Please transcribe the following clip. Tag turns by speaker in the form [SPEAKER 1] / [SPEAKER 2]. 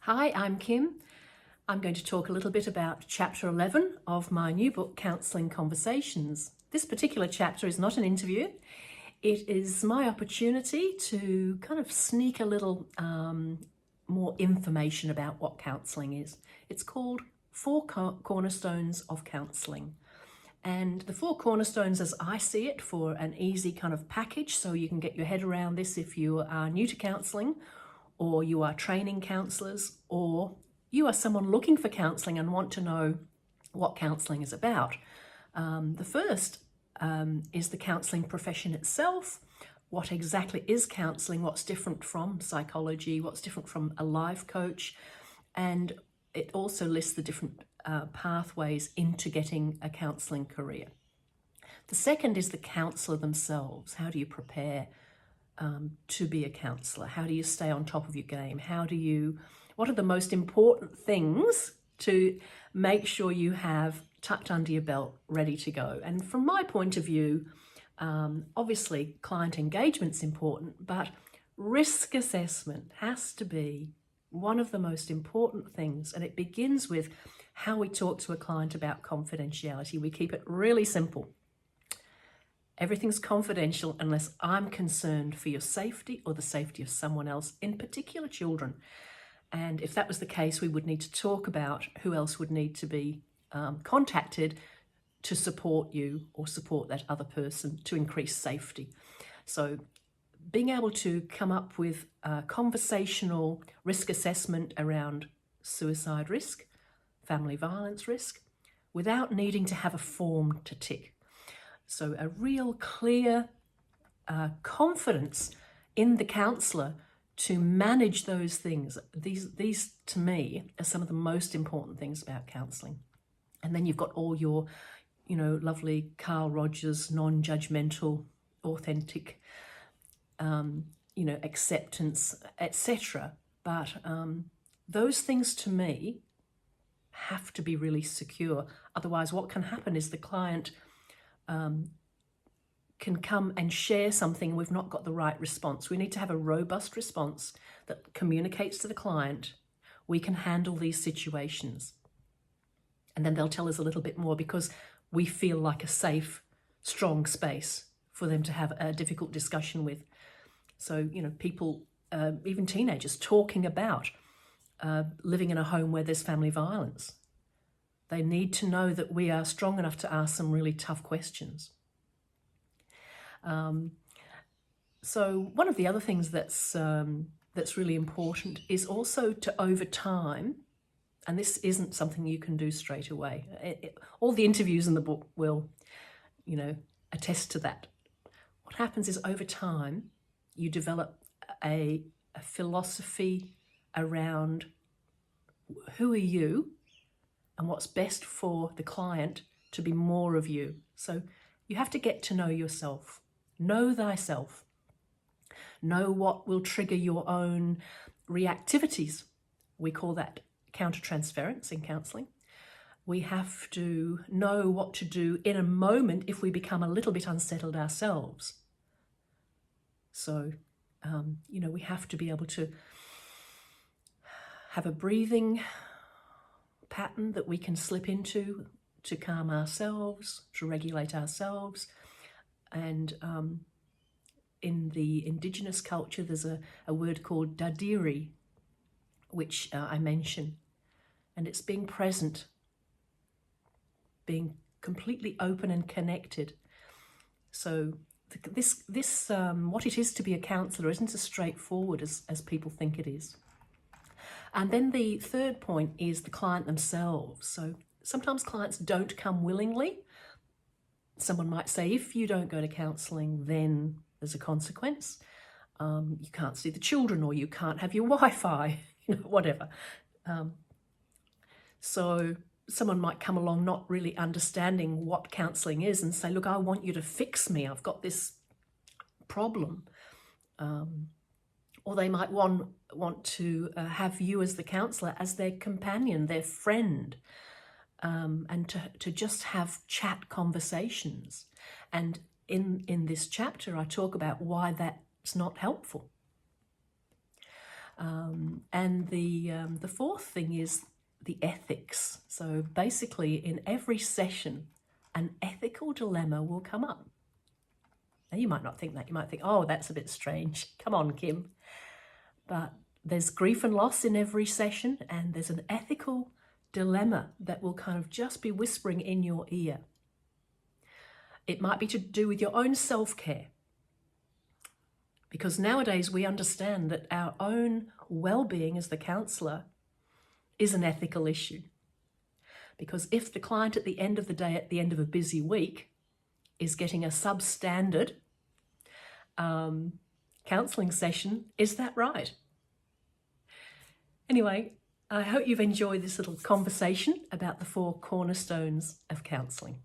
[SPEAKER 1] Hi, I'm Kim. I'm going to talk a little bit about Chapter 11 of my new book, Counselling Conversations. This particular chapter is not an interview. It is my opportunity to kind of sneak a little more information about what counselling is. It's called Four Cornerstones of Counselling. And the four cornerstones, as I see it, for an easy kind of package so you can get your head around this if you are new to counselling, or you are training counsellors, or you are someone looking for counselling and want to know what counselling is about. The first is the counselling profession itself. What exactly is counselling? What's different from psychology? What's different from a life coach? And it also lists the different pathways into getting a counselling career. The second is the counsellor themselves. How do you prepare to be a counsellor? How do you stay on top of your game? What are the most important things to make sure you have tucked under your belt, ready to go? And from my point of view, obviously client engagement's important, but risk assessment has to be one of the most important things. And it begins with how we talk to a client about confidentiality. We keep it really simple. Everything's confidential unless I'm concerned for your safety or the safety of someone else, in particular children. And if that was the case, we would need to talk about who else would need to be contacted to support you or support that other person to increase safety. So being able to come up with a conversational risk assessment around suicide risk, family violence risk, without needing to have a form to tick. So a real clear confidence in the counsellor to manage those things. These to me are some of the most important things about counselling. And then you've got all your, lovely Carl Rogers, non-judgmental, authentic, acceptance, etc. But those things to me have to be really secure. Otherwise, what can happen is the client can come and share something, we've not got the right response. We need to have a robust response that communicates to the client, we can handle these situations. And then they'll tell us a little bit more because we feel like a safe, strong space for them to have a difficult discussion with. So, people, even teenagers, talking about living in a home where there's family violence. They need to know that we are strong enough to ask some really tough questions. So one of the other things that's really important is also to, over time, and this isn't something you can do straight away. All the interviews in the book will, attest to that. What happens is over time, you develop a philosophy around who are you and what's best for the client to be more of you. So you have to get to know yourself. Know thyself. Know what will trigger your own reactivities. We call that countertransference in counselling. We have to know what to do in a moment if we become a little bit unsettled ourselves. So, we have to be able to have a breathing pattern that we can slip into to calm ourselves, to regulate ourselves. And in the indigenous culture, there's a word called dadiri, which I mention. And it's being present, being completely open and connected. So this what it is to be a counsellor isn't as straightforward as people think it is. And then the third point is the client themselves. So sometimes clients don't come willingly. Someone might say, if you don't go to counselling, then there's a consequence. You can't see the children, or you can't have your Wi-Fi, whatever. So someone might come along not really understanding what counselling is and say, look, I want you to fix me. I've got this problem. Or they might want to have you as the counsellor, as their companion, their friend, and to just have chat conversations. And in this chapter, I talk about why that's not helpful. And the fourth thing is the ethics. So basically in every session, an ethical dilemma will come up. Now you might not think that. You might think, oh, that's a bit strange. Come on, Kim. But there's grief and loss in every session, and there's an ethical dilemma that will kind of just be whispering in your ear. It might be to do with your own self-care. Because nowadays we understand that our own well-being as the counsellor is an ethical issue. Because if the client at the end of the day, at the end of a busy week, is getting a substandard counselling session, is that right? Anyway, I hope you've enjoyed this little conversation about the 4 cornerstones of counselling.